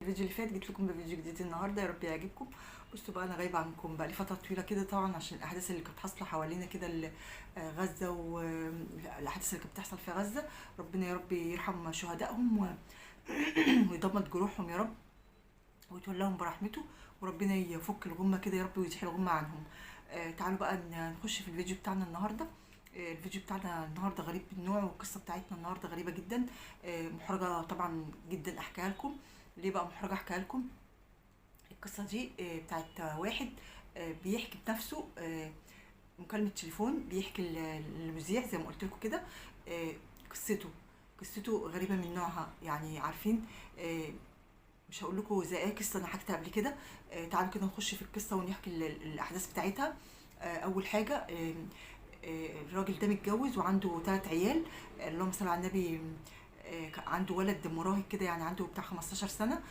الفيديو اللي فات جيت لكم بفيديو جديد النهارده، يا رب يعجبكم. بصوا بقى، انا غايبه عنكم بقى لي فتره طويله كده طبعا عشان الاحداث اللي كانت حاصله حوالينا كده غزه، والاحداث اللي كانت بتحصل في غزه. ربنا يا رب يرحم شهدائهم ويضمد جروحهم يا رب، ويتولاهم برحمته، وربنا يفك الغمه كده يا رب، ويزيح الغمه عنهم. تعالوا بقى نخش في الفيديو بتاعنا النهارده. الفيديو بتاعنا النهارده غريب بالنوع، والقصه بتاعتنا النهارده غريبه جدا. محرجه طبعا جدا احكيها لكم. ليه بقى محرجه احكيها لكم؟ القصة دي بتاعت واحد بيحكي بنفسه، مكالمة تليفون، بيحكي للمذيع زي ما قلت لكم كده. آه، قصته غريبة من نوعها، يعني عارفين. مش هقول لكم زي اي قصة انا حكيتها قبل كده. تعالوا كده نخش في القصة ونحكي الاحداث بتاعتها. اول حاجة، الراجل ده متجوز وعنده 3 عيال. اللهم صل على النبي. عنده ولد مراهق كده، يعني عنده بتاع 15 سنة،